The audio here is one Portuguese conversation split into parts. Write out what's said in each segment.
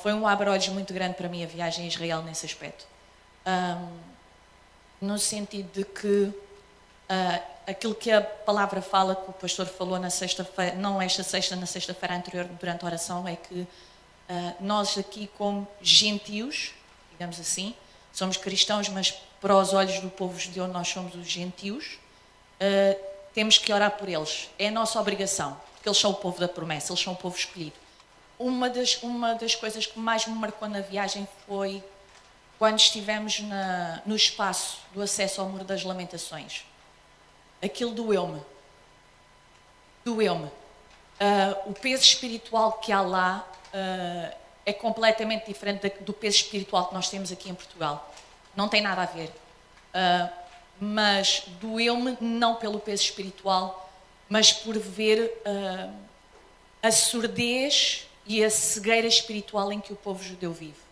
Foi um abre-olhos muito grande para mim a viagem a Israel nesse aspecto. No sentido de que aquilo que a palavra fala, que o pastor falou na sexta-feira, não esta sexta, na sexta-feira anterior, durante a oração, é que nós aqui como gentios, digamos assim, somos cristãos, mas para os olhos do povo judeu nós somos os gentios, temos que orar por eles. É a nossa obrigação, porque eles são o povo da promessa, eles são o povo escolhido. Uma das coisas que mais me marcou na viagem foi quando estivemos no espaço do acesso ao Muro das Lamentações. Aquilo doeu-me. Doeu-me. O peso espiritual que há lá é completamente diferente do peso espiritual que nós temos aqui em Portugal. Não tem nada a ver. Mas doeu-me não pelo peso espiritual, mas por ver a surdez e a cegueira espiritual em que o povo judeu vive.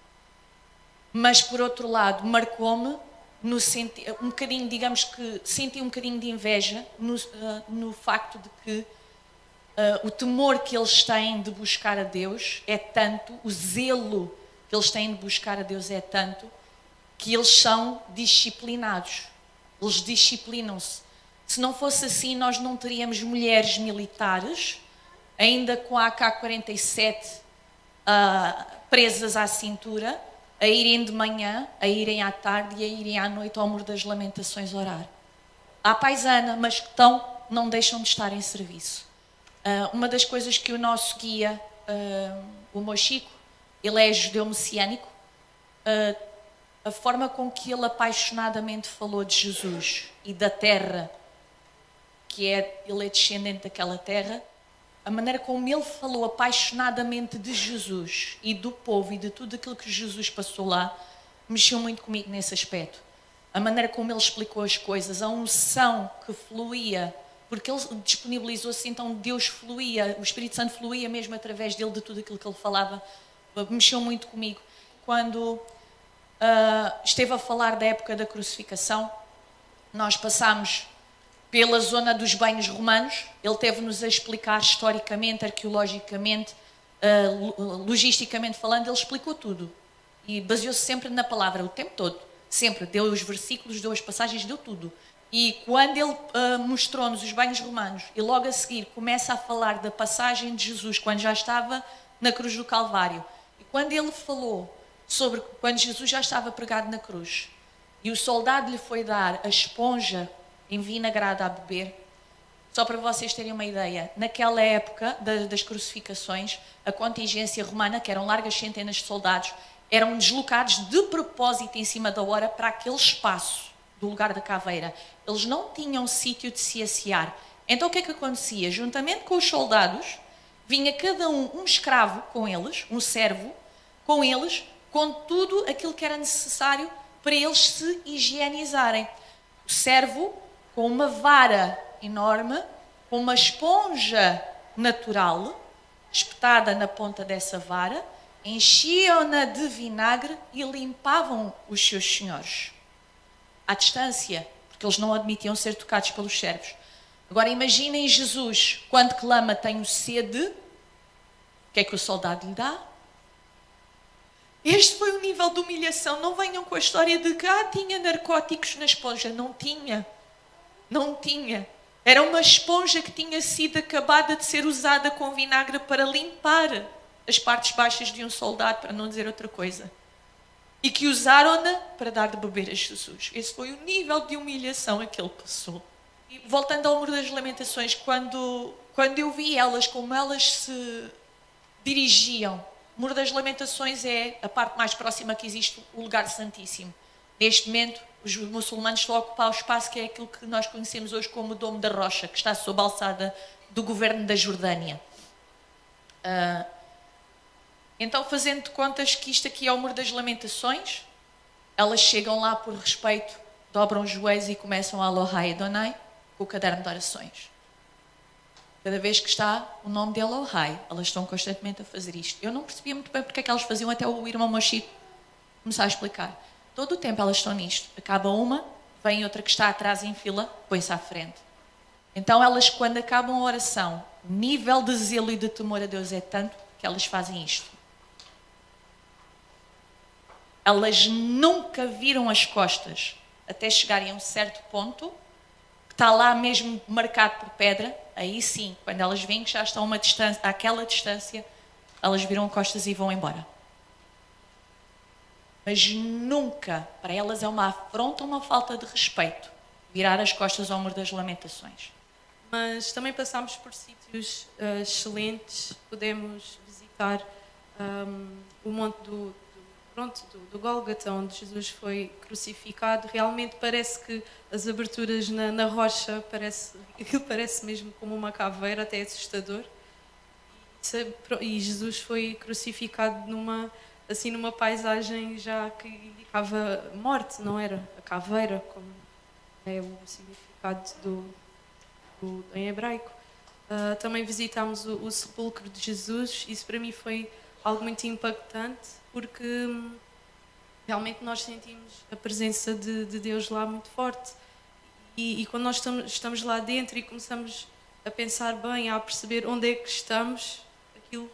Mas, por outro lado, marcou-me um bocadinho, digamos que senti um bocadinho de inveja no facto de que o temor que eles têm de buscar a Deus é tanto, o zelo que eles têm de buscar a Deus é tanto, que eles são disciplinados. Eles disciplinam-se. Se não fosse assim, nós não teríamos mulheres militares, ainda com a AK-47 presas à cintura, a irem de manhã, a irem à tarde e a irem à noite ao Muro das Lamentações orar. À paisana, mas que não deixam de estar em serviço. Uma das coisas que o nosso guia, o Mochico, ele é judeu messiânico, a forma com que ele apaixonadamente falou de Jesus e da terra, ele é descendente daquela terra, a maneira como ele falou apaixonadamente de Jesus e do povo e de tudo aquilo que Jesus passou lá, mexeu muito comigo nesse aspecto. A maneira como ele explicou as coisas, a unção que fluía, porque ele disponibilizou-se, então Deus fluía, o Espírito Santo fluía mesmo através dele, de tudo aquilo que ele falava, mexeu muito comigo. Quando esteve a falar da época da crucificação, nós passámos pela zona dos banhos romanos, ele teve-nos a explicar historicamente, arqueologicamente, logisticamente falando, ele explicou tudo. E baseou-se sempre na palavra, o tempo todo. Sempre, deu os versículos, deu as passagens, deu tudo. E quando ele mostrou-nos os banhos romanos, e logo a seguir começa a falar da passagem de Jesus, quando já estava na cruz do Calvário, e quando ele falou sobre quando Jesus já estava pregado na cruz, e o soldado lhe foi dar a esponja envinagrada a beber, só para vocês terem uma ideia, naquela época das crucificações, a contingência romana, que eram largas centenas de soldados, eram deslocados de propósito em cima da hora para aquele espaço do lugar da caveira. Eles não tinham sítio de se assear. Então o que é que acontecia? Juntamente com os soldados, vinha cada um escravo com eles, um servo, com eles, com tudo aquilo que era necessário para eles se higienizarem. O servo com uma vara enorme, com uma esponja natural, espetada na ponta dessa vara, enchiam-na de vinagre e limpavam os seus senhores. À distância, porque eles não admitiam ser tocados pelos servos. Agora imaginem Jesus, quando clama tenho sede, o que é que o soldado lhe dá? Este foi o nível de humilhação. Não venham com a história de que tinha narcóticos na esponja. Não tinha. Não tinha. Era uma esponja que tinha sido acabada de ser usada com vinagre para limpar as partes baixas de um soldado, para não dizer outra coisa. E que usaram-na para dar de beber a Jesus. Esse foi o nível de humilhação a que ele passou. E voltando ao Muro das Lamentações, quando eu vi elas, como elas se dirigiam, o Muro das Lamentações é a parte mais próxima que existe, o lugar santíssimo. Neste momento, os muçulmanos estão a ocupar o espaço que é aquilo que nós conhecemos hoje como o Domo da Rocha, que está sob a alçada do governo da Jordânia. Então, fazendo de contas que isto aqui é o Muro das Lamentações, elas chegam lá por respeito, dobram os joelhos e começam a Elohai Adonai com o caderno de orações. Cada vez que está o nome de Elohai, elas estão constantemente a fazer isto. Eu não percebia muito bem porque é que elas faziam, até o irmão Mochico começar a explicar. Todo o tempo elas estão nisto. Acaba uma, vem outra que está atrás em fila, põe-se à frente. Então elas, quando acabam a oração, o nível de zelo e de temor a Deus é tanto que elas fazem isto. Elas nunca viram as costas até chegarem a um certo ponto, que está lá mesmo marcado por pedra. Aí sim, quando elas veem que já estão àquela distância, elas viram costas e vão embora. Mas nunca, para elas é uma afronta, uma falta de respeito, virar as costas ao Muro das Lamentações. Mas também passámos por sítios excelentes, pudemos visitar o monte do Gólgota, onde Jesus foi crucificado. Realmente parece que as aberturas na rocha, aquilo parece mesmo como uma caveira, até assustador. E Jesus foi crucificado numa paisagem já que indicava morte, não era? A caveira, como é o significado em hebraico. Também visitámos o sepulcro de Jesus. Isso para mim foi algo muito impactante, porque realmente nós sentimos a presença de Deus lá muito forte. E quando nós estamos lá dentro e começamos a pensar bem, a perceber onde é que estamos, aquilo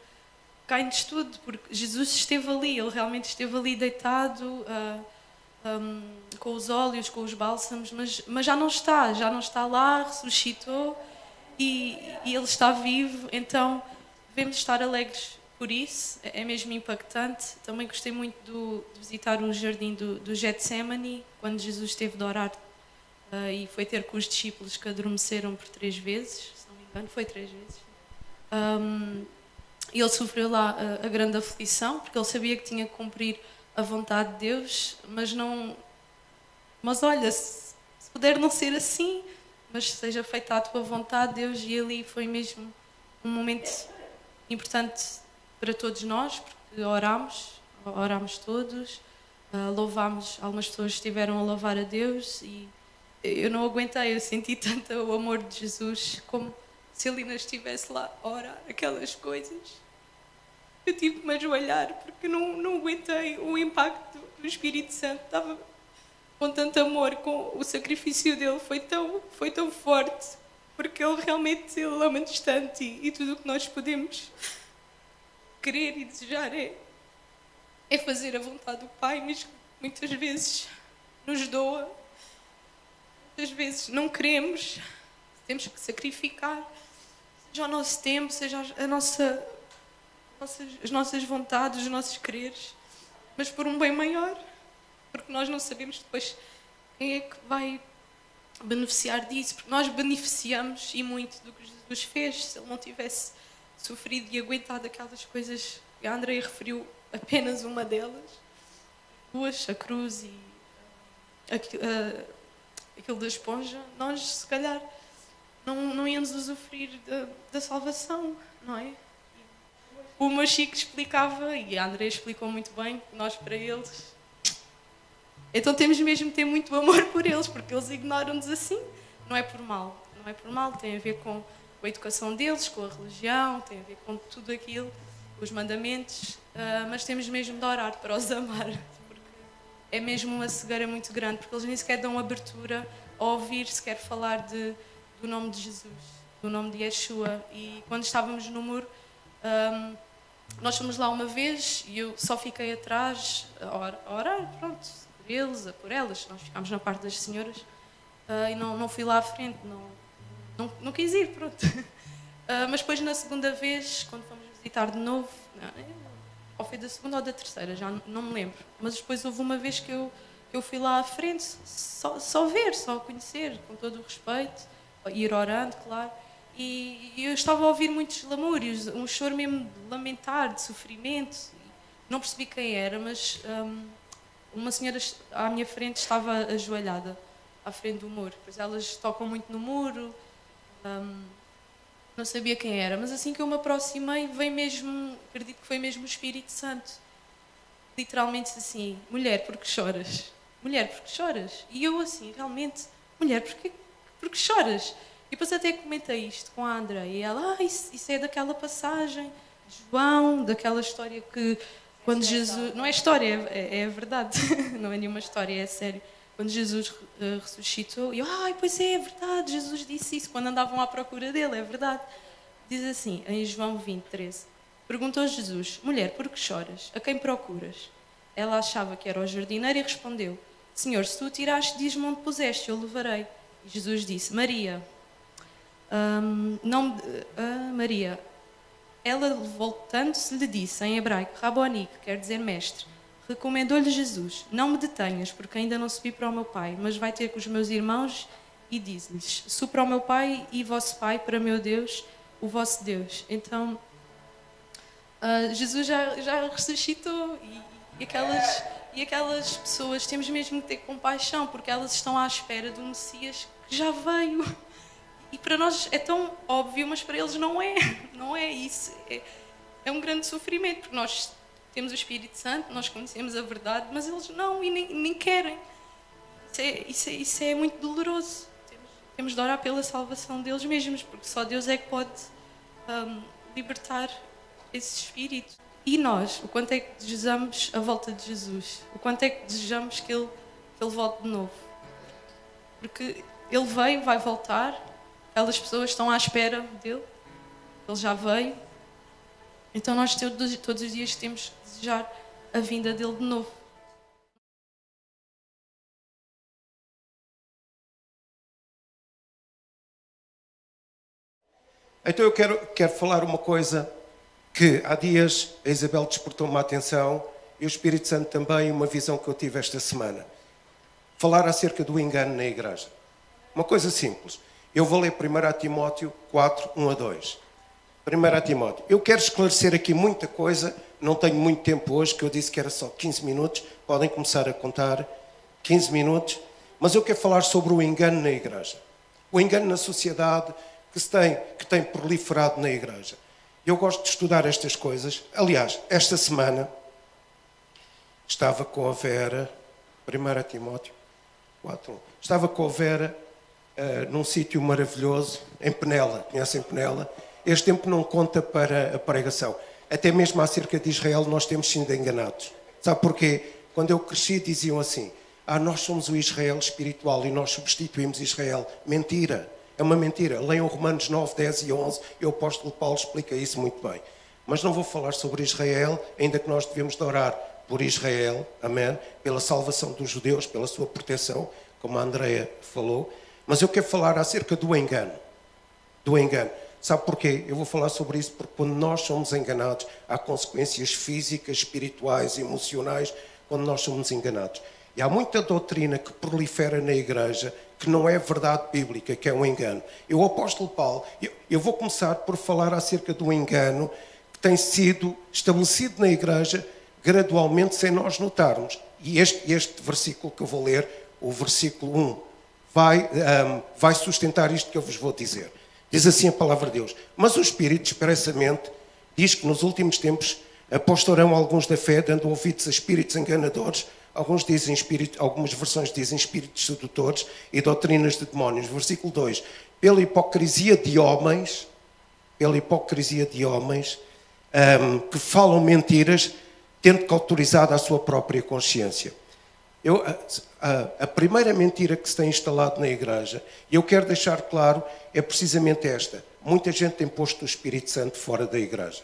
cai-nos tudo, porque Jesus esteve ali, Ele realmente esteve ali deitado, com os óleos, com os bálsamos, mas já não está lá, ressuscitou e Ele está vivo. Então devemos estar alegres por isso, é mesmo impactante. Também gostei muito de visitar o jardim do Getsemane, quando Jesus esteve de orar e foi ter com os discípulos que adormeceram por 3 vezes, se não me engano, foi 3 vezes. Ele sofreu lá a grande aflição, porque ele sabia que tinha que cumprir a vontade de Deus, mas olha, se puder não ser assim, mas seja feita a tua vontade, Deus. E ali foi mesmo um momento importante para todos nós, porque orámos todos, louvámos, algumas pessoas estiveram a louvar a Deus e eu não aguentei, eu senti tanto o amor de Jesus, como se ele ainda estivesse lá a orar aquelas coisas. Eu tive que me ajoelhar, porque não aguentei o impacto do Espírito Santo. Estava com tanto amor, com o sacrifício dele, foi tão forte, porque ele realmente ele ama-nos tanto e tudo o que nós podemos querer e desejar é fazer a vontade do Pai, mas muitas vezes nos doa, muitas vezes não queremos, temos que sacrificar, seja o nosso tempo, seja as nossas vontades, os nossos quereres, mas por um bem maior, porque nós não sabemos depois quem é que vai beneficiar disso, porque nós beneficiamos e muito do que Jesus fez. Se ele não tivesse sofrido e aguentado aquelas coisas, a Andrea referiu apenas uma delas, 2, a cruz e aquilo da esponja, nós se calhar não íamos usufruir da salvação, não é? O meu Chico explicava, e a Andrea explicou muito bem, nós para eles. Então temos mesmo de ter muito amor por eles, porque eles ignoram-nos assim. Não é por mal, tem a ver com a educação deles, com a religião, tem a ver com tudo aquilo, os mandamentos, mas temos mesmo de orar para os amar, porque é mesmo uma cegueira muito grande, porque eles nem sequer dão abertura a ouvir sequer falar do nome de Jesus, do nome de Yeshua. E quando estávamos no muro, nós fomos lá uma vez e eu só fiquei atrás a orar, pronto, por eles, por elas. Nós ficámos na parte das senhoras e não fui lá à frente, não quis ir, pronto. Mas depois na segunda vez, quando fomos visitar de novo, ou foi da segunda ou da terceira, já não me lembro, mas depois houve uma vez que eu fui lá à frente só ver, só conhecer, com todo o respeito, ir orando, claro. E eu estava a ouvir muitos lamúrios, um choro mesmo de lamentar, de sofrimento. Não percebi quem era, mas uma senhora à minha frente estava ajoelhada à frente do muro. Pois elas tocam muito no muro, não sabia quem era, mas assim que eu me aproximei, veio mesmo, acredito que foi mesmo o Espírito Santo. Literalmente assim: mulher, por que choras? Mulher, por que choras? E eu assim, realmente, mulher, por que choras? E depois até comentei isto com a Andrea e ela, isso é daquela passagem de João, daquela história que quando Jesus... Não é história, é verdade, não é nenhuma história, é sério. Quando Jesus ressuscitou, e eu, pois é verdade, Jesus disse isso, quando andavam à procura dele, é verdade. Diz assim, em João 20, 13, perguntou Jesus: mulher, por que choras? A quem procuras? Ela achava que era o jardineiro e respondeu: Senhor, se tu o tiraste, diz-me onde puseste, eu o levarei. E Jesus disse: Maria. Maria. Ela, voltando-se, lhe disse em hebraico: Raboni, que quer dizer mestre. Recomendou-lhe Jesus: Não me detenhas, porque ainda não subi para o meu Pai, mas vai ter com os meus irmãos e diz-lhes: Subo para o meu Pai e vosso Pai, para meu Deus, o vosso Deus. Então, Jesus já ressuscitou e aquelas pessoas temos mesmo que ter compaixão, porque elas estão à espera do Messias que já veio. E para nós é tão óbvio, mas para eles não é. Não é isso. É um grande sofrimento, porque nós temos o Espírito Santo, nós conhecemos a verdade, mas eles não, e nem querem. Isso é muito doloroso. Temos de orar pela salvação deles mesmos, porque só Deus é que pode libertar esse espírito. E nós, o quanto é que desejamos a volta de Jesus? O quanto é que desejamos que Ele volte de novo? Porque Ele veio, vai voltar. Aquelas pessoas estão à espera dele. Ele já veio. Então nós todos os dias temos que desejar a vinda dele de novo. Então eu quero falar uma coisa que há dias a Isabel despertou-me a atenção e o Espírito Santo também, uma visão que eu tive esta semana. Falar acerca do engano na igreja. Uma coisa simples. Eu vou ler 1 Timóteo 4, 1 a 2. 1 Timóteo. Eu quero esclarecer aqui muita coisa, não tenho muito tempo hoje, que eu disse que era só 15 minutos, podem começar a contar 15 minutos, mas eu quero falar sobre o engano na igreja. O engano na sociedade que tem proliferado na igreja. Eu gosto de estudar estas coisas. Aliás, esta semana estava com a Vera, 1 Timóteo 4, 1. Estava com a Vera num sítio maravilhoso, em Penela. Conhecem Penela? Este tempo não conta para a pregação. Até mesmo acerca de Israel nós temos sido enganados. Sabe porquê? Quando eu cresci diziam assim: nós somos o Israel espiritual e nós substituímos Israel. Mentira. É uma mentira. Leiam Romanos 9, 10 e 11 e o apóstolo Paulo explica isso muito bem. Mas não vou falar sobre Israel, ainda que nós devemos de orar por Israel, amém? Pela salvação dos judeus, pela sua proteção, como a Andreia falou. Mas eu quero falar acerca do engano. Do engano. Sabe porquê? Eu vou falar sobre isso porque quando nós somos enganados, há consequências físicas, espirituais, emocionais, quando nós somos enganados. E há muita doutrina que prolifera na igreja que não é verdade bíblica, que é um engano. O apóstolo Paulo, eu vou começar por falar acerca do engano que tem sido estabelecido na igreja gradualmente sem nós notarmos. E este versículo que eu vou ler, o versículo 1, vai sustentar isto que eu vos vou dizer. Diz assim a palavra de Deus: Mas o Espírito expressamente diz que nos últimos tempos apostarão alguns da fé, dando ouvidos a espíritos enganadores. Algumas versões dizem espíritos sedutores e doutrinas de demónios. Versículo 2. Pela hipocrisia de homens que falam mentiras, tendo cauterizado a sua própria consciência. A primeira mentira que se tem instalado na igreja, e eu quero deixar claro, é precisamente esta. Muita gente tem posto o Espírito Santo fora da igreja.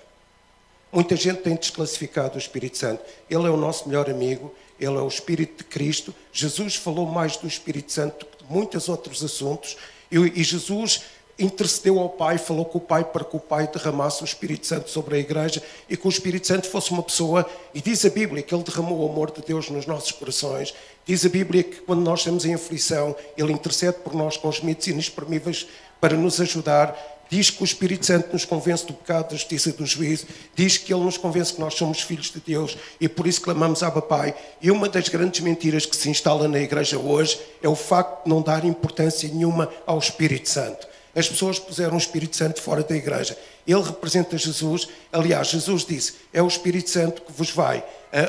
Muita gente tem desclassificado o Espírito Santo. Ele é o nosso melhor amigo, ele é o Espírito de Cristo. Jesus falou mais do Espírito Santo do que de muitos outros assuntos. E Jesus intercedeu ao Pai, falou com o Pai para que o Pai derramasse o Espírito Santo sobre a igreja e que o Espírito Santo fosse uma pessoa. E diz a Bíblia que ele derramou o amor de Deus nos nossos corações. Diz a Bíblia que quando nós estamos em aflição, ele intercede por nós com gemidos inexprimíveis para nos ajudar. Diz que o Espírito Santo nos convence do pecado, da justiça e do juízo. Diz que ele nos convence que nós somos filhos de Deus e por isso clamamos Abba Pai. E uma das grandes mentiras que se instala na igreja hoje é o facto de não dar importância nenhuma ao Espírito Santo. As pessoas puseram o Espírito Santo fora da igreja. Ele representa Jesus. Aliás, Jesus disse: é o Espírito Santo que vos vai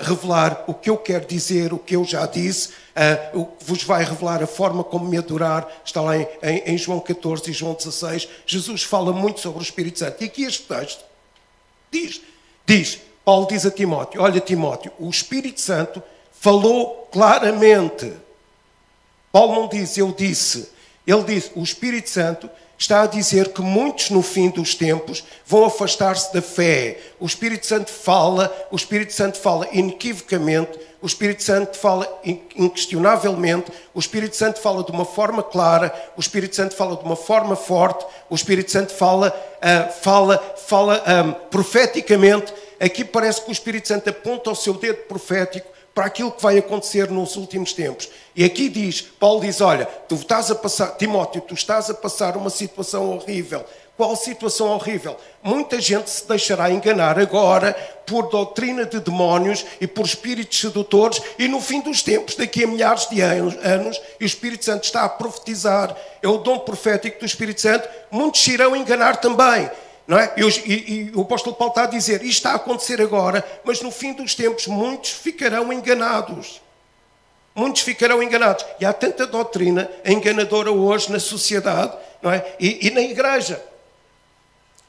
revelar o que eu quero dizer, o que eu já disse, o que vos vai revelar a forma como me adorar. Está lá em João 14 e João 16. Jesus fala muito sobre o Espírito Santo. E aqui este texto diz, Paulo diz a Timóteo: olha Timóteo, o Espírito Santo falou claramente. Paulo não diz, eu disse. Ele disse, o Espírito Santo está a dizer que muitos no fim dos tempos vão afastar-se da fé. O Espírito Santo fala inequivocamente, o Espírito Santo fala inquestionavelmente, o Espírito Santo fala de uma forma clara, o Espírito Santo fala de uma forma forte, o Espírito Santo fala profeticamente. Aqui parece que o Espírito Santo aponta o seu dedo profético para aquilo que vai acontecer nos últimos tempos. E aqui Paulo diz, olha, Timóteo, tu estás a passar uma situação horrível. Qual situação horrível? Muita gente se deixará enganar agora por doutrina de demónios e por espíritos sedutores, e no fim dos tempos, daqui a milhares de anos, e o Espírito Santo está a profetizar, é o dom profético do Espírito Santo, muitos se irão enganar também. Não é? E o apóstolo Paulo está a dizer, isto está a acontecer agora, mas no fim dos tempos muitos ficarão enganados. Muitos ficarão enganados. E há tanta doutrina enganadora hoje na sociedade, não é? E na igreja.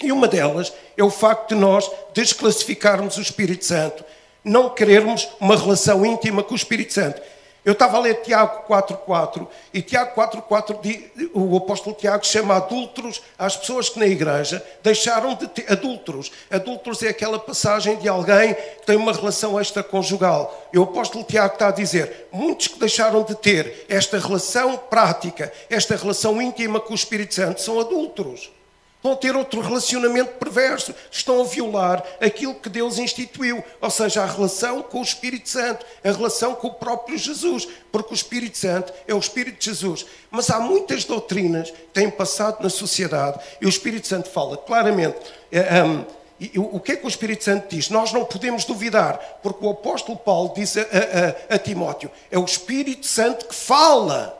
E uma delas é o facto de nós desclassificarmos o Espírito Santo, não querermos uma relação íntima com o Espírito Santo. Eu estava a ler Tiago 4.4 e Tiago 4.4, o apóstolo Tiago chama adúlteros às pessoas que na igreja deixaram de ter adúlteros. Adúlteros é aquela passagem de alguém que tem uma relação extraconjugal. E o apóstolo Tiago está a dizer, muitos que deixaram de ter esta relação prática, esta relação íntima com o Espírito Santo, são adúlteros. Estão a ter outro relacionamento perverso. Estão a violar aquilo que Deus instituiu. Ou seja, a relação com o Espírito Santo. A relação com o próprio Jesus. Porque o Espírito Santo é o Espírito de Jesus. Mas há muitas doutrinas que têm passado na sociedade. E o Espírito Santo fala claramente. O que é que o Espírito Santo diz? Nós não podemos duvidar. Porque o apóstolo Paulo diz a Timóteo. É o Espírito Santo que fala.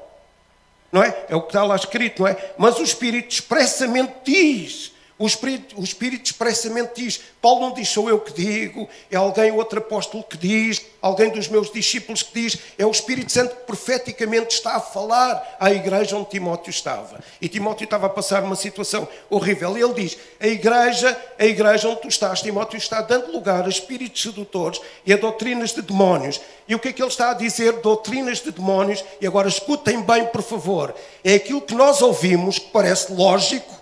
Não é? É o que está lá escrito, não é? Mas o Espírito expressamente diz. O Espírito expressamente diz. Paulo não diz, sou eu que digo, é alguém, outro apóstolo que diz, alguém dos meus discípulos que diz. É o Espírito Santo que profeticamente está a falar à igreja onde Timóteo estava. E Timóteo estava a passar uma situação horrível. E ele diz, a igreja onde tu estás, Timóteo, está dando lugar a espíritos sedutores e a doutrinas de demónios. E o que é que ele está a dizer? Doutrinas de demónios. E agora escutem bem, por favor. É aquilo que nós ouvimos, que parece lógico,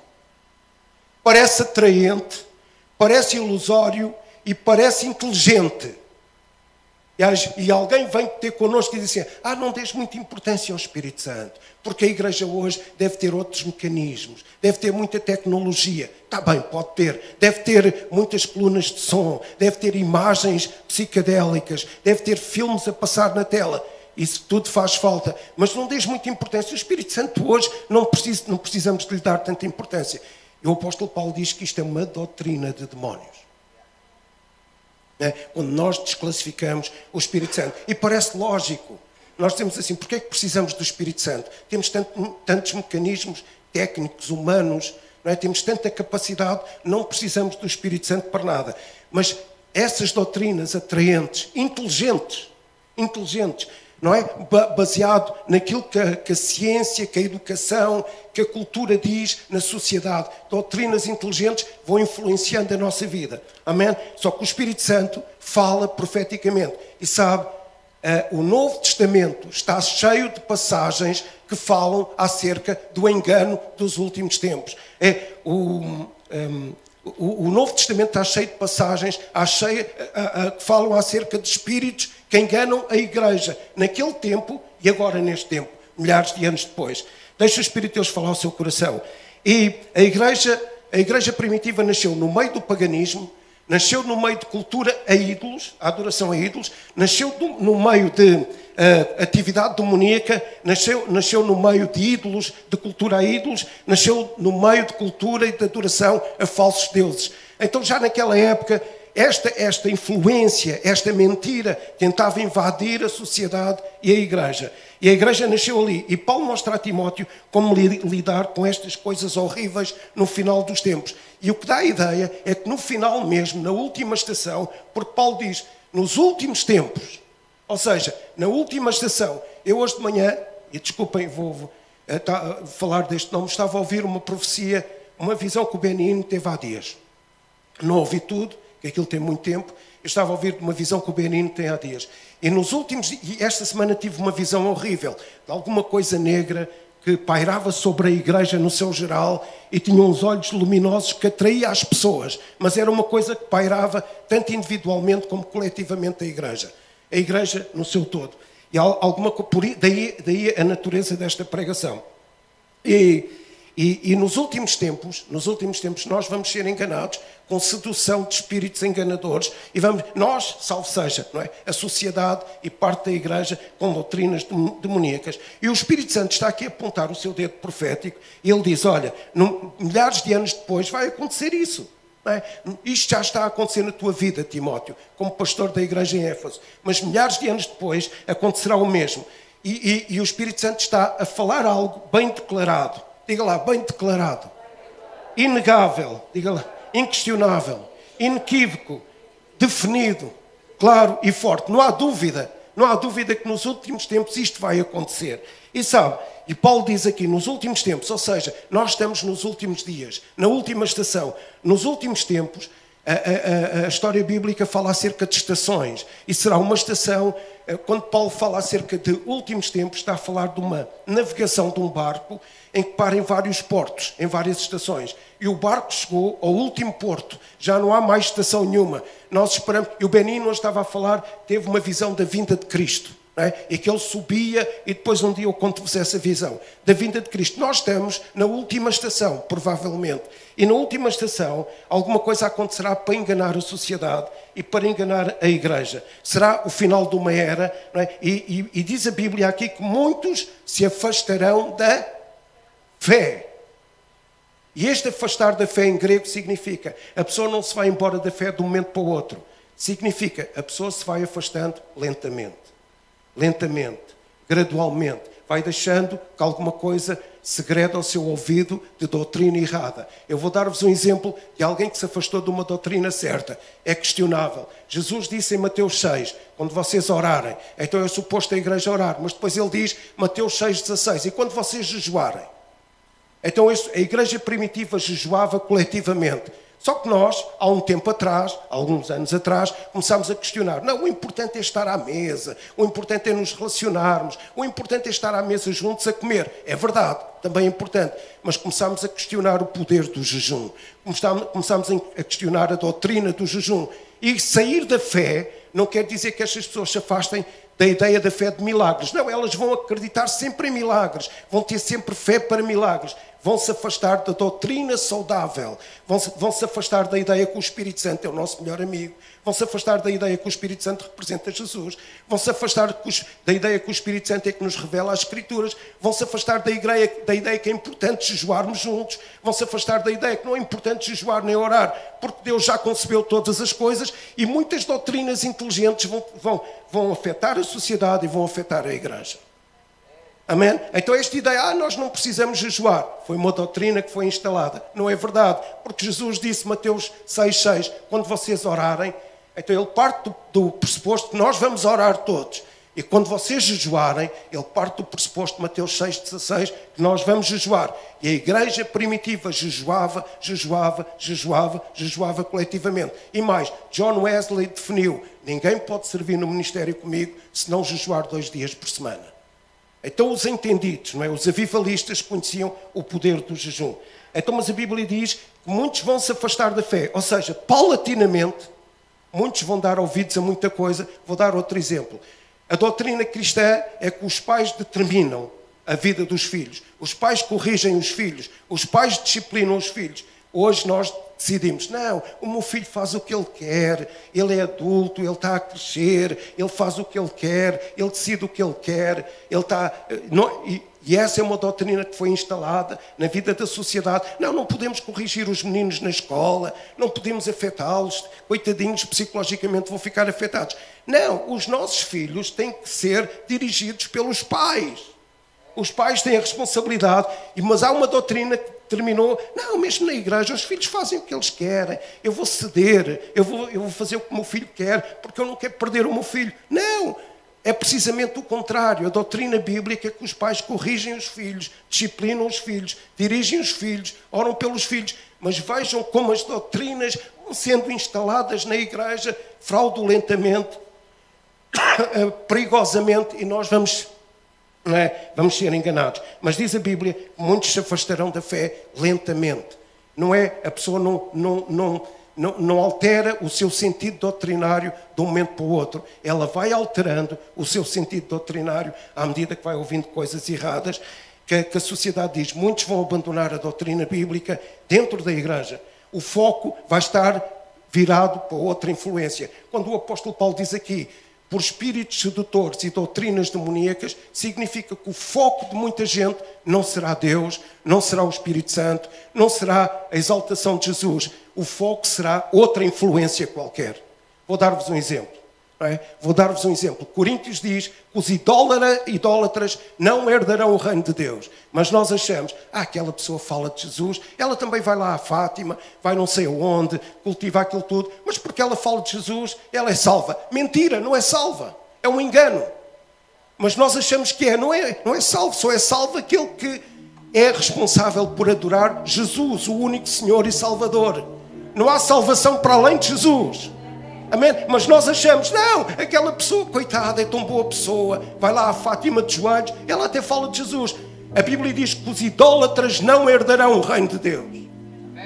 parece atraente, parece ilusório e parece inteligente. E alguém vem ter connosco e diz assim, não dês muita importância ao Espírito Santo, porque a igreja hoje deve ter outros mecanismos, deve ter muita tecnologia. Está bem, pode ter. Deve ter muitas colunas de som, deve ter imagens psicadélicas, deve ter filmes a passar na tela. Isso tudo faz falta. Mas não dês muita importância. O Espírito Santo hoje não precisamos de lhe dar tanta importância. E o apóstolo Paulo diz que isto é uma doutrina de demónios. Quando nós desclassificamos o Espírito Santo. E parece lógico. Nós temos assim, porquê é que precisamos do Espírito Santo? Temos tantos mecanismos técnicos, humanos, não é? Temos tanta capacidade, não precisamos do Espírito Santo para nada. Mas essas doutrinas atraentes, inteligentes, não é? Baseado naquilo que a ciência, que a educação, que a cultura diz na sociedade. Doutrinas inteligentes vão influenciando a nossa vida. Amém? Só que o Espírito Santo fala profeticamente. E sabe, o Novo Testamento está cheio de passagens que falam acerca do engano dos últimos tempos. O Novo Testamento está cheio de passagens que falam acerca de espíritos que enganam a igreja naquele tempo e agora neste tempo, milhares de anos depois. Deixa o Espírito de Deus falar ao seu coração. E a igreja primitiva nasceu no meio do paganismo, nasceu no meio de cultura a ídolos, a adoração a ídolos, nasceu no meio de atividade demoníaca, nasceu no meio de ídolos, de cultura a ídolos, nasceu no meio de cultura e de adoração a falsos deuses. Então já naquela época, esta influência, esta mentira tentava invadir a sociedade e a igreja. E a igreja nasceu ali. E Paulo mostra a Timóteo como lidar com estas coisas horríveis no final dos tempos. E o que dá a ideia é que no final mesmo, na última estação, porque Paulo diz, nos últimos tempos, ou seja, na última estação, eu hoje de manhã, e desculpem, vou falar deste nome, estava a ouvir uma profecia, uma visão que o Benigno teve há dias. Não ouvi tudo, que aquilo tem muito tempo. Eu estava a ouvir uma visão que o Benigno tem há dias. E esta semana tive uma visão horrível, de alguma coisa negra que pairava sobre a igreja no seu geral e tinha uns olhos luminosos que atraía as pessoas, mas era uma coisa que pairava tanto individualmente como coletivamente a igreja no seu todo. E daí a natureza desta pregação. E nos últimos tempos nós vamos ser enganados com sedução de espíritos enganadores e nós, salvo seja, não é? A sociedade e parte da igreja com doutrinas demoníacas. E o Espírito Santo está aqui a apontar o seu dedo profético e ele diz, olha, milhares de anos depois vai acontecer isso. Não é? Isto já está a acontecer na tua vida, Timóteo, como pastor da igreja em Éfeso. Mas milhares de anos depois acontecerá o mesmo. E o Espírito Santo está a falar algo bem declarado. Diga lá, bem declarado. Inegável, diga lá, inquestionável, inequívoco, definido, claro e forte. Não há dúvida que nos últimos tempos isto vai acontecer. E sabe, e Paulo diz aqui, nos últimos tempos, ou seja, nós estamos nos últimos dias, na última estação. Nos últimos tempos, a história bíblica fala acerca de estações. E será uma estação, quando Paulo fala acerca de últimos tempos, está a falar de uma navegação de um barco em que para em vários portos, em várias estações. E o barco chegou ao último porto. Já não há mais estação nenhuma. Nós esperamos... E o Benino hoje estava a falar, teve uma visão da vinda de Cristo. Não é? E que ele subia, e depois um dia eu conto-vos essa visão da vinda de Cristo. Nós estamos na última estação, provavelmente. E na última estação, alguma coisa acontecerá para enganar a sociedade e para enganar a igreja. Será o final de uma era. Não é? E diz a Bíblia aqui que muitos se afastarão da fé. E este afastar da fé em grego significa a pessoa não se vai embora da fé de um momento para o outro. Significa a pessoa se vai afastando lentamente, gradualmente. Vai deixando que alguma coisa segreda ao seu ouvido de doutrina errada. Eu vou dar-vos um exemplo de alguém que se afastou de uma doutrina certa. É questionável. Jesus disse em Mateus 6, quando vocês orarem, então é suposto a igreja orar, mas depois ele diz, Mateus 6,16, e quando vocês jejuarem? Então a igreja primitiva jejuava coletivamente. Só que nós, há um tempo atrás, há alguns anos atrás, começámos a questionar. Não, o importante é estar à mesa, o importante é nos relacionarmos, o importante é estar à mesa juntos a comer. É verdade, também é importante. Mas começámos a questionar o poder do jejum. Começámos a questionar a doutrina do jejum. E sair da fé não quer dizer que estas pessoas se afastem da ideia da fé de milagres. Não, elas vão acreditar sempre em milagres, vão ter sempre fé para milagres, vão se afastar da doutrina saudável, vão se afastar da ideia que o Espírito Santo é o nosso melhor amigo, vão se afastar da ideia que o Espírito Santo representa Jesus, vão se afastar da ideia que o Espírito Santo é que nos revela as Escrituras, vão se afastar da ideia que é importante jejuarmos juntos, vão se afastar da ideia que não é importante jejuar nem orar, porque Deus já concebeu todas as coisas, e muitas doutrinas inteligentes vão afetar a sociedade e vão afetar a igreja. Amém? Então esta ideia, nós não precisamos jejuar, foi uma doutrina que foi instalada. Não é verdade, porque Jesus disse, Mateus 6,6, quando vocês orarem, então ele parte do pressuposto que nós vamos orar todos. E quando vocês jejuarem, ele parte do pressuposto de Mateus 6,16, que nós vamos jejuar. E a igreja primitiva jejuava coletivamente. E mais, John Wesley definiu, ninguém pode servir no ministério comigo se não jejuar 2 dias por semana. Então os entendidos, não é? Os avivalistas conheciam o poder do jejum. Então, mas a Bíblia diz que muitos vão se afastar da fé. Ou seja, paulatinamente, muitos vão dar ouvidos a muita coisa. Vou dar outro exemplo. A doutrina cristã é que os pais determinam a vida dos filhos. Os pais corrigem os filhos. Os pais disciplinam os filhos. Hoje nós decidimos, não, o meu filho faz o que ele quer, ele é adulto, ele está a crescer, ele faz o que ele quer, ele decide o que ele quer, ele está... E essa é uma doutrina que foi instalada na vida da sociedade. Não podemos corrigir os meninos na escola, não podemos afetá-los, coitadinhos, psicologicamente vão ficar afetados. Não, os nossos filhos têm que ser dirigidos pelos pais. Os pais têm a responsabilidade, mas há uma doutrina que terminou, não, mesmo na igreja, os filhos fazem o que eles querem, eu vou ceder, eu vou fazer o que o meu filho quer, porque eu não quero perder o meu filho. Não, é precisamente o contrário. A doutrina bíblica é que os pais corrigem os filhos, disciplinam os filhos, dirigem os filhos, oram pelos filhos, mas vejam como as doutrinas vão sendo instaladas na igreja fraudulentamente, perigosamente, e nós vamos Não é? Vamos ser enganados. Mas diz a Bíblia que muitos se afastarão da fé lentamente. Não é? A pessoa não altera o seu sentido doutrinário de um momento para o outro. Ela vai alterando o seu sentido doutrinário à medida que vai ouvindo coisas erradas, que a sociedade diz. Muitos vão abandonar a doutrina bíblica dentro da igreja. O foco vai estar virado para outra influência. Quando o apóstolo Paulo diz aqui, por espíritos sedutores e doutrinas demoníacas, significa que o foco de muita gente não será Deus, não será o Espírito Santo, não será a exaltação de Jesus. O foco será outra influência qualquer. Vou dar-vos um exemplo. Não é? Vou dar-vos um exemplo. Coríntios diz que os idólatras não herdarão o reino de Deus. Mas nós achamos, aquela pessoa fala de Jesus, ela também vai lá à Fátima, vai não sei aonde, cultiva aquilo tudo, mas porque ela fala de Jesus, ela é salva. Mentira, não é salva. É um engano. Mas nós achamos que é. Não é salvo, só é salvo aquele que é responsável por adorar Jesus, o único Senhor e Salvador. Não há salvação para além de Jesus. Amém? Mas nós achamos, não, aquela pessoa, coitada, é tão boa pessoa, vai lá à Fátima de joelhos, ela até fala de Jesus. A Bíblia diz que os idólatras não herdarão o reino de Deus.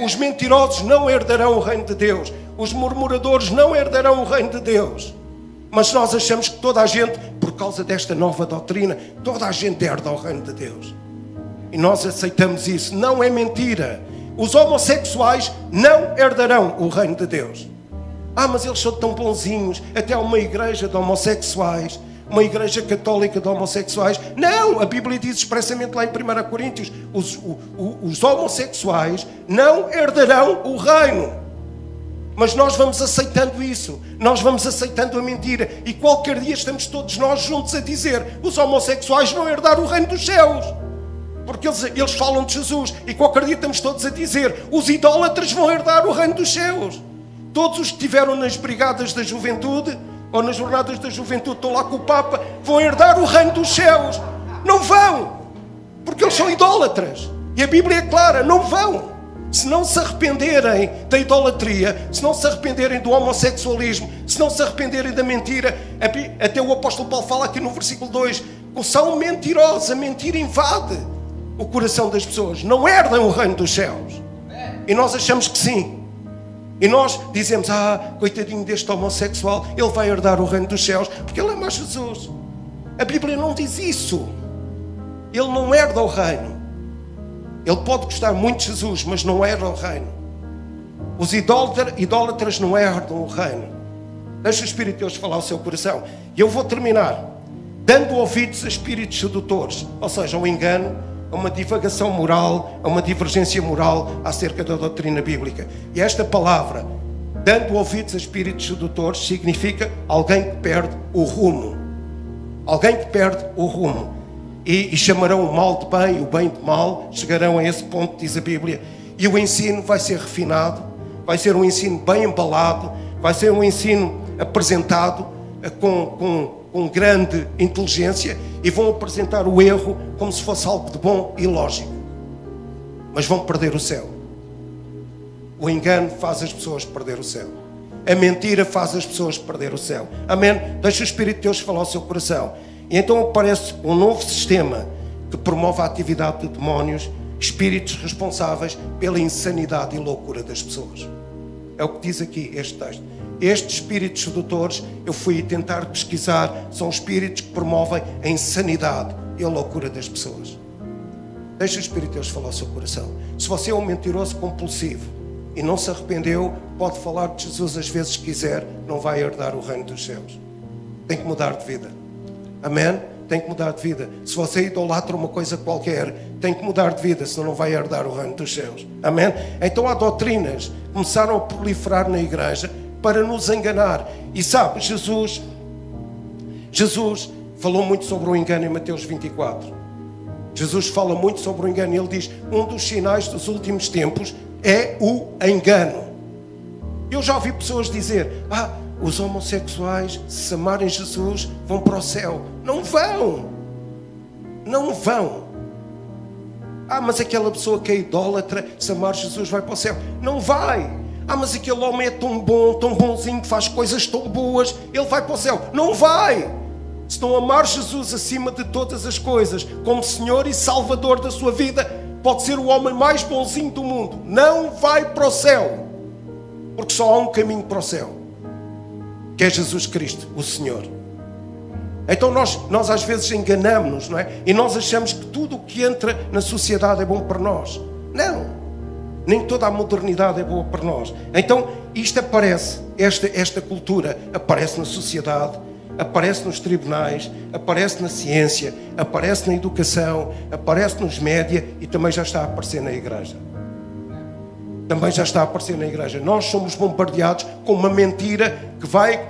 Os mentirosos não herdarão o reino de Deus. Os murmuradores não herdarão o reino de Deus. Mas nós achamos que toda a gente, por causa desta nova doutrina, toda a gente herda o reino de Deus. E nós aceitamos isso. Não é mentira. Os homossexuais não herdarão o reino de Deus. Mas eles são tão bonzinhos. Até há uma igreja de homossexuais, uma igreja católica de homossexuais. Não, a Bíblia diz expressamente lá em 1 Coríntios, os homossexuais não herdarão o reino. Mas nós vamos aceitando isso. Nós vamos aceitando a mentira. E qualquer dia estamos todos nós juntos a dizer, os homossexuais vão herdar o reino dos céus. Porque eles falam de Jesus. E qualquer dia estamos todos a dizer, os idólatras vão herdar o reino dos céus. Todos os que estiveram nas brigadas da juventude ou nas jornadas da juventude, estão lá com o Papa, vão herdar o reino dos céus. Não vão, porque eles são idólatras. E a Bíblia é clara, não vão. Se não se arrependerem da idolatria, se não se arrependerem do homossexualismo, se não se arrependerem da mentira, até o apóstolo Paulo fala aqui no versículo 2, que são mentirosos, a mentira invade o coração das pessoas. Não herdam o reino dos céus. E nós achamos que sim. E nós dizemos, coitadinho deste homossexual, ele vai herdar o reino dos céus, porque ele ama Jesus. A Bíblia não diz isso. Ele não herda o reino. Ele pode gostar muito de Jesus, mas não herda o reino. Os idólatras não herdam o reino. Deixa o Espírito de Deus falar ao seu coração. E eu vou terminar dando ouvidos a espíritos sedutores, ou seja, ao engano, a uma divagação moral, a uma divergência moral acerca da doutrina bíblica. E esta palavra, dando ouvidos a espíritos sedutores, significa alguém que perde o rumo. Alguém que perde o rumo. E chamarão o mal de bem e o bem de mal, chegarão a esse ponto, diz a Bíblia. E o ensino vai ser refinado, vai ser um ensino bem embalado, vai ser um ensino apresentado com grande inteligência, e vão apresentar o erro como se fosse algo de bom e lógico. Mas vão perder o céu. O engano faz as pessoas perder o céu. A mentira faz as pessoas perder o céu. Amém? Deixa o Espírito de Deus falar ao seu coração. E então aparece um novo sistema que promove a atividade de demónios, espíritos responsáveis pela insanidade e loucura das pessoas. É o que diz aqui este texto. Estes espíritos sedutores, eu fui tentar pesquisar, são espíritos que promovem a insanidade e a loucura das pessoas. Deixa o Espírito de Deus falar ao seu coração. Se você é um mentiroso compulsivo e não se arrependeu, pode falar de Jesus às vezes que quiser, não vai herdar o reino dos céus. Tem que mudar de vida. Amém? Tem que mudar de vida. Se você idolatra uma coisa qualquer, tem que mudar de vida, senão não vai herdar o reino dos céus. Amém? Então há doutrinas que começaram a proliferar na igreja para nos enganar. E sabe, Jesus falou muito sobre o engano em Mateus 24. Jesus fala muito sobre o engano. Ele diz, um dos sinais dos últimos tempos é o engano. Eu já ouvi pessoas dizer, os homossexuais, se amarem Jesus, vão para o céu. Não vão. Não vão. Mas aquela pessoa que é idólatra, se amar Jesus, vai para o céu. Não vai. Mas aquele homem é tão bom, tão bonzinho, que faz coisas tão boas, ele vai para o céu. Não vai. se não amar Jesus acima de todas as coisas, como Senhor e Salvador da sua vida, pode ser o homem mais bonzinho do mundo, não vai para o céu, porque só há um caminho para o céu, que é Jesus Cristo, o Senhor. Então nós às vezes enganamos-nos, não é? E nós achamos que tudo o que entra na sociedade é bom para nós. Não, nem toda a modernidade é boa para nós. Então isto aparece, esta cultura aparece na sociedade, aparece nos tribunais, aparece na ciência, aparece na educação, aparece nos média e também já está a aparecer na igreja. Também já está a aparecer na igreja. Nós somos bombardeados com uma mentira que vai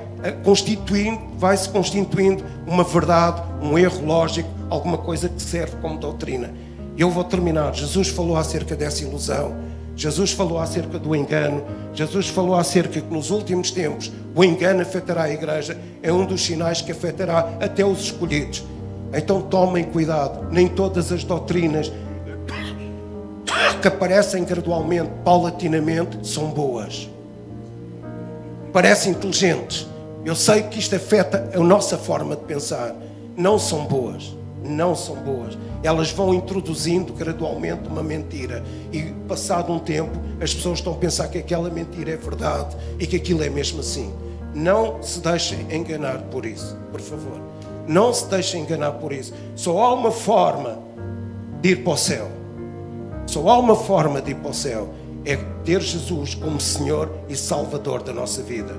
se constituindo uma verdade, um erro lógico, alguma coisa que serve como doutrina. E eu vou terminar. Jesus falou acerca dessa ilusão. Jesus falou acerca do engano. Jesus falou acerca que nos últimos tempos o engano afetará a igreja. É um dos sinais que afetará até os escolhidos. Então tomem cuidado. Nem todas as doutrinas que aparecem gradualmente, paulatinamente, são boas. Parecem inteligentes. Eu sei que isto afeta a nossa forma de pensar. Não são boas. Não são boas. Elas vão introduzindo gradualmente uma mentira. E passado um tempo, as pessoas estão a pensar que aquela mentira é verdade e que aquilo é mesmo assim. Não se deixem enganar por isso, por favor. Não se deixem enganar por isso. Só há uma forma de ir para o céu. Só há uma forma de ir para o céu. É ter Jesus como Senhor e Salvador da nossa vida.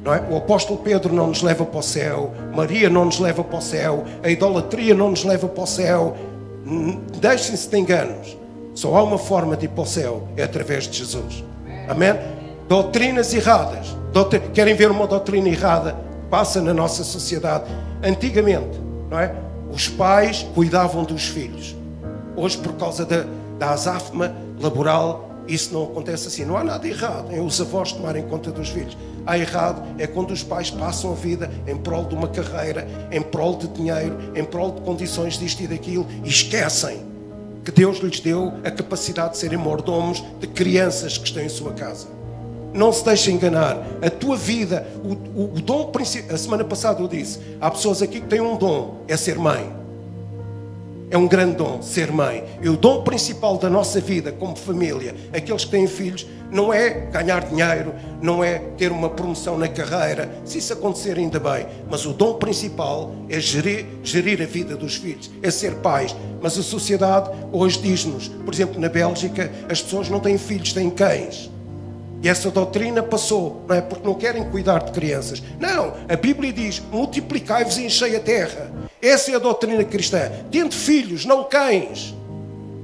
Não é? O apóstolo Pedro não nos leva para o céu, Maria não nos leva para o céu, a idolatria não nos leva para o céu. Deixem-se de enganos. Só há uma forma de ir para o céu, é através de Jesus. Amém? Doutrinas erradas. Querem ver uma doutrina errada? Passa na nossa sociedade. Antigamente, não é? Os pais cuidavam dos filhos. Hoje, por causa da azáfama laboral, isso não acontece assim. Não há nada errado em os avós tomarem conta dos filhos. Há errado é quando os pais passam a vida em prol de uma carreira, em prol de dinheiro, em prol de condições disto e daquilo, e esquecem que Deus lhes deu a capacidade de serem mordomos de crianças que estão em sua casa. Não se deixe enganar. A tua vida, o dom principal. A semana passada eu disse, há pessoas aqui que têm um dom, é ser mãe. É um grande dom, ser mãe. E o dom principal da nossa vida como família, aqueles que têm filhos, não é ganhar dinheiro, não é ter uma promoção na carreira, se isso acontecer ainda bem, mas o dom principal é gerir a vida dos filhos, é ser pais. Mas a sociedade hoje diz-nos, por exemplo, na Bélgica, as pessoas não têm filhos, têm cães. E essa doutrina passou, não é? Porque não querem cuidar de crianças. Não, a Bíblia diz, multiplicai-vos e enchei a terra. Essa é a doutrina cristã. Tende filhos, não cães.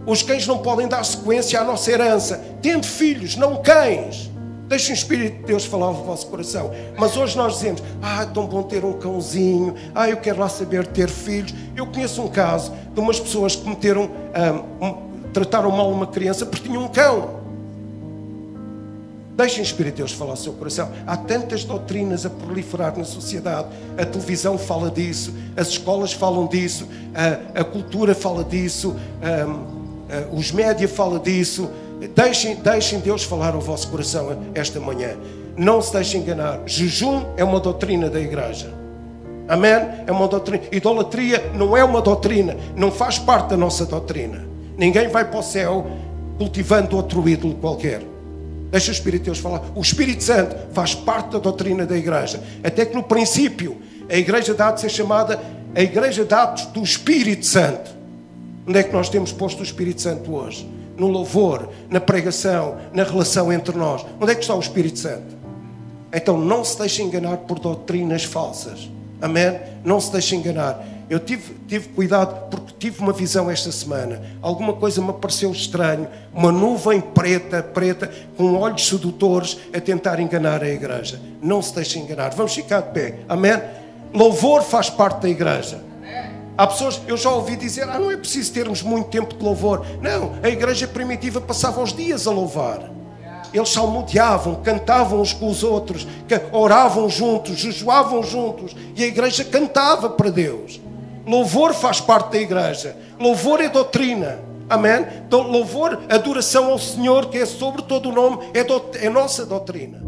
Os cães não podem dar sequência à nossa herança. Tende filhos, não cães. Deixem o Espírito de Deus falar no vosso coração. Mas hoje nós dizemos, é tão bom ter um cãozinho. Eu quero lá saber ter filhos. Eu conheço um caso de umas pessoas que trataram mal uma criança porque tinham um cão. Deixem o Espírito de Deus falar no seu coração. Há tantas doutrinas a proliferar na sociedade. A televisão fala disso, as escolas falam disso, a cultura fala disso, os média falam disso. Deixem Deus falar ao vosso coração esta manhã. Não se deixem enganar. Jejum é uma doutrina da igreja. Amém? É uma doutrina. Idolatria não é uma doutrina. Não faz parte da nossa doutrina. Ninguém vai para o céu cultivando outro ídolo qualquer. Deixa o Espírito de Deus falar. O Espírito Santo faz parte da doutrina da igreja. Até que no princípio a igreja de Atos é chamada a igreja de Atos do Espírito Santo. Onde é que nós temos posto o Espírito Santo hoje? No louvor, na pregação, na relação entre nós. Onde é que está o Espírito Santo? Então não se deixe enganar por doutrinas falsas. Amém? Não se deixe enganar. Eu tive cuidado porque tive uma visão esta semana. Alguma coisa me pareceu estranho. Uma nuvem preta, com olhos sedutores a tentar enganar a igreja. Não se deixe enganar. Vamos ficar de pé. Amém? Louvor faz parte da igreja. Há pessoas, eu já ouvi dizer, não é preciso termos muito tempo de louvor. Não, a igreja primitiva passava os dias a louvar. Eles salmodiavam, cantavam uns com os outros, oravam juntos, jejuavam juntos. E a igreja cantava para Deus. Louvor faz parte da igreja. Louvor é doutrina. Amém? Então, louvor, adoração ao Senhor, que é sobre todo o nome, é nossa doutrina.